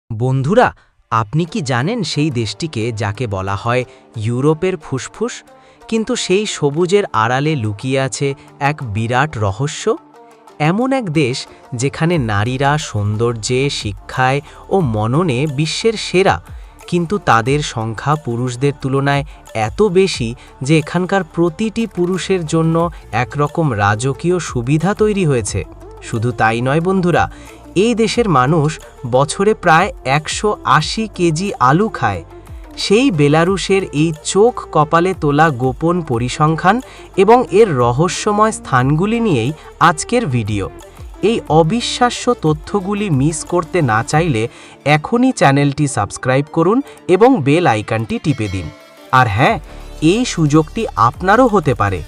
বন্ধুরা, আপনি কি জানেন সেই দেশটিকে যাকে বলা হয় ইউরোপের ফুসফুস, কিন্তু সেই সবুজের আড়ালে লুকিয়ে আছে এক বিরাট রহস্য? এমন এক দেশ যেখানে নারীরা সৌন্দর্যে, শিক্ষায় ও মননে বিশ্বের সেরা, কিন্তু তাদের সংখ্যা পুরুষদের তুলনায় এত বেশি যে এখানকার প্রতিটি পুরুষের জন্য একরকম রাজকীয় সুবিধা তৈরি হয়েছে। শুধু তাই নয় বন্ধুরা, এই দেশের মানুষ বছরে প্রায় 180 কেজি আলু খায়। সেই বেলারুশের এই চোখ কপালে তোলা গোপন পরিসংখ্যান এবং এর রহস্যময় স্থানগুলি নিয়েই আজকের ভিডিও। এই অবিশ্বাস্য তথ্যগুলি মিস করতে না চাইলে এখনই চ্যানেলটি সাবস্ক্রাইব করুন এবং বেল আইকনটি টিপে দিন। আর হ্যাঁ, এই সুযোগটি আপনারও হতে পারে।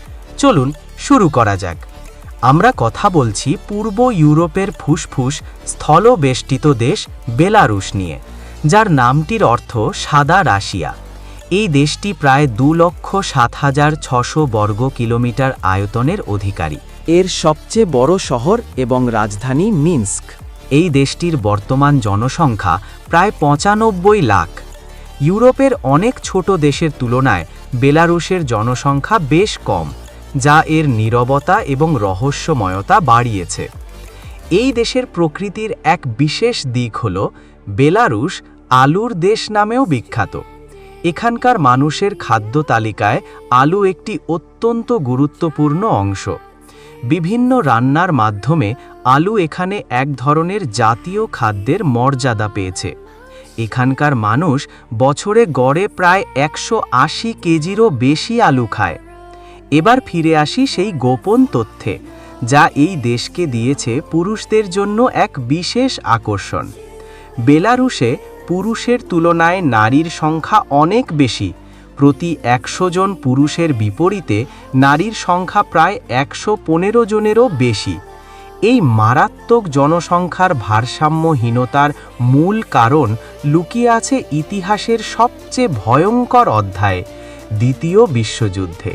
চলুন শুরু করা যাক। আমরা কথা বলছি পূর্ব ইউরোপের ফুসফুস স্থলবেষ্টিত দেশ বেলারুশ নিয়ে, যার নামটির অর্থ সাদা রাশিয়া। এই দেশটি প্রায় 2,07,600 বর্গ কিলোমিটার আয়তনের অধিকারী। এর সবচেয়ে বড় শহর এবং রাজধানী মিন্স্ক। এই দেশটির বর্তমান জনসংখ্যা প্রায় 95 লাখ। ইউরোপের অনেক ছোট দেশের তুলনায় বেলারুশের জনসংখ্যা বেশ কম, যা এর নীরবতা এবং রহস্যময়তা বাড়িয়েছে। এই দেশের প্রকৃতির এক বিশেষ দিক হল বেলারুশ আলুর দেশ নামেও বিখ্যাত। এখানকার মানুষের খাদ্য তালিকায় আলু একটি অত্যন্ত গুরুত্বপূর্ণ অংশ। বিভিন্ন রান্নার মাধ্যমে আলু এখানে এক ধরনের জাতীয় খাদ্যের মর্যাদা পেয়েছে। এখানকার মানুষ বছরে গড়ে প্রায় 180 কেজিরও বেশি আলু খায়। এবার ফিরে আসি সেই গোপন তথ্যে, যা এই দেশকে দিয়েছে পুরুষদের জন্য এক বিশেষ আকর্ষণ। বেলারুশে পুরুষের তুলনায় নারীর সংখ্যা অনেক বেশি। প্রতি 100 জন পুরুষের বিপরীতে নারীর সংখ্যা প্রায় 115 জনেরও বেশি। এই মারাত্মক জনসংখ্যার ভারসাম্যহীনতার মূল কারণ লুকিয়ে আছে ইতিহাসের সবচেয়ে ভয়ঙ্কর অধ্যায়ে, দ্বিতীয় বিশ্বযুদ্ধে।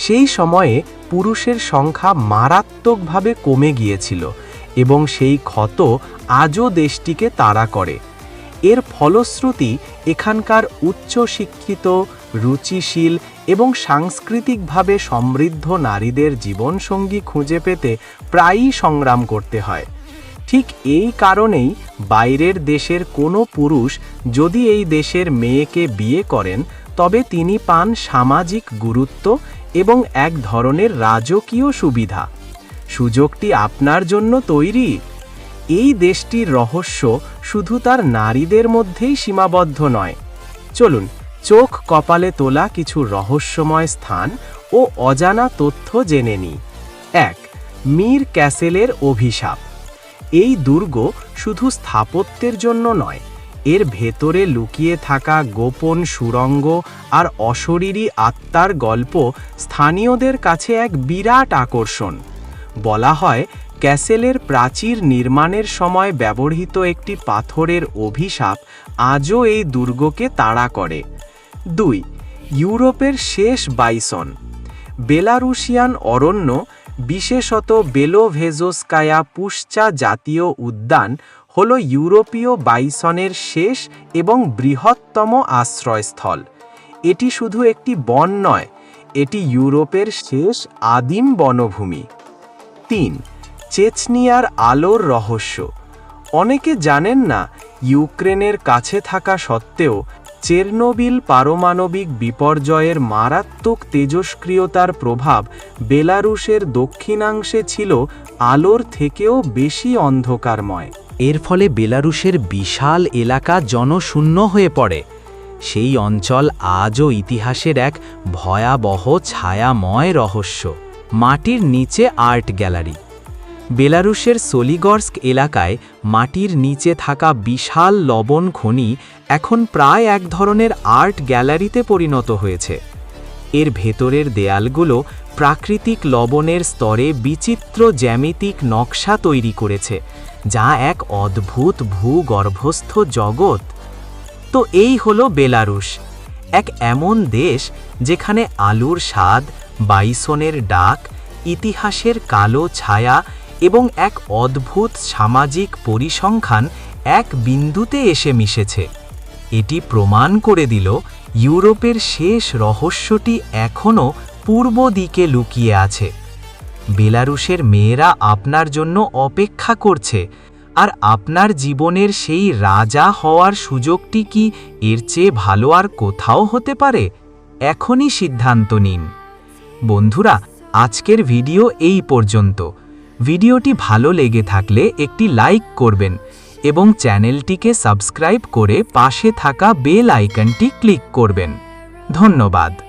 সেই সময়ে পুরুষের সংখ্যা মারাত্মকভাবে কমে গিয়েছিল এবং সেই ক্ষত আজও দেশটিকে তাড়া করে। এর ফলশ্রুতি এখানকার উচ্চশিক্ষিত, রুচিশীল এবং সাংস্কৃতিকভাবে সমৃদ্ধ নারীদের জীবনসঙ্গী খুঁজে পেতে প্রায়ই সংগ্রাম করতে হয়। ঠিক এই কারণেই বাইরের দেশের কোনো পুরুষ যদি এই দেশের মেয়েকে বিয়ে করেন, তবে তিনি পান সামাজিক গুরুত্ব এবং এক ধরনের রাজকীয় সুবিধা। সুযোগটি আপনার জন্য তৈরি। এই দেশটির রহস্য শুধু তার নারীদের মধ্যেই সীমাবদ্ধ নয়। চলুন চোখ কপালে তোলা কিছু রহস্যময় স্থান ও অজানা তথ্য জেনে নিই। 1. মির ক্যাসেলের অভিশাপ। এই দুর্গ শুধু স্থাপত্যের জন্য নয়, এর ভেতরে লুকিয়ে থাকা গোপন সুড়ঙ্গ আর অশরীরী আত্মার গল্প স্থানীয়দের কাছে এক বিরাট আকর্ষণ। বলা হয় ক্যাসেলের প্রাচীর নির্মাণের সময় ব্যবহৃত একটি পাথরের অভিশাপ আজও এই দুর্গকে তাড়া করে। 2. ইউরোপের শেষ বাইসন। বেলারুশিয়ান অরণ্য, বিশেষত বেলোভেজোস্কায়া পুশচা জাতীয় উদ্যান হল ইউরোপীয় বাইসনের শেষ এবং বৃহত্তম আশ্রয়স্থল। এটি শুধু একটি বন নয়, এটি ইউরোপের শেষ আদিম বনভূমি। 3. চেচনিয়ার আলোর রহস্য। অনেকে জানেন না, ইউক্রেনের কাছে থাকা সত্ত্বেও চেরনোবিল পারমাণবিক বিপর্যয়ের মারাত্মক তেজস্ক্রিয়তার প্রভাব বেলারুশের দক্ষিণাংশে ছিল আলোর থেকেও বেশি অন্ধকারময়। এর ফলে বেলারুশের বিশাল এলাকা জনশূন্য হয়ে পড়ে। সেই অঞ্চল আজও ইতিহাসের এক ভয়াবহ ছায়াময় রহস্য। মাটির নিচে আর্ট গ্যালারি। বেলারুশের সোলিগর্স্ক এলাকায় মাটির নিচে থাকা বিশাল লবণ খনি এখন প্রায় এক ধরনের আর্ট গ্যালারিতে পরিণত হয়েছে। এর ভেতরের দেয়ালগুলো প্রাকৃতিক লবণের স্তরে বিচিত্র জ্যামিতিক নকশা তৈরি করেছে, যা এক অদ্ভুত ভূগর্ভস্থ জগৎ। তো এই হলো বেলারুশ, এক এমন দেশ যেখানে আলুর স্বাদ, বাইসনের ডাক, ইতিহাসের কালো ছায়া এবং এক অদ্ভুত সামাজিক পরিসংখ্যান এক বিন্দুতে এসে মিশেছে। এটি প্রমাণ করে দিল ইউরোপের শেষ রহস্যটি এখনও পূর্ব দিকে লুকিয়ে আছে। বেলারুশের মেয়েরা আপনার জন্য অপেক্ষা করছে, আর আপনার জীবনের সেই রাজা হওয়ার সুযোগটি কি এর চেয়ে ভালো আর কোথাও হতে পারে? এখনই সিদ্ধান্ত নিন। বন্ধুরা, আজকের ভিডিও এই পর্যন্ত। ভিডিওটি ভালো লেগে থাকলে একটি লাইক করবেন এবং চ্যানেলটিকে সাবস্ক্রাইব করে পাশে থাকা বেল আইকনটি ক্লিক করবেন। ধন্যবাদ।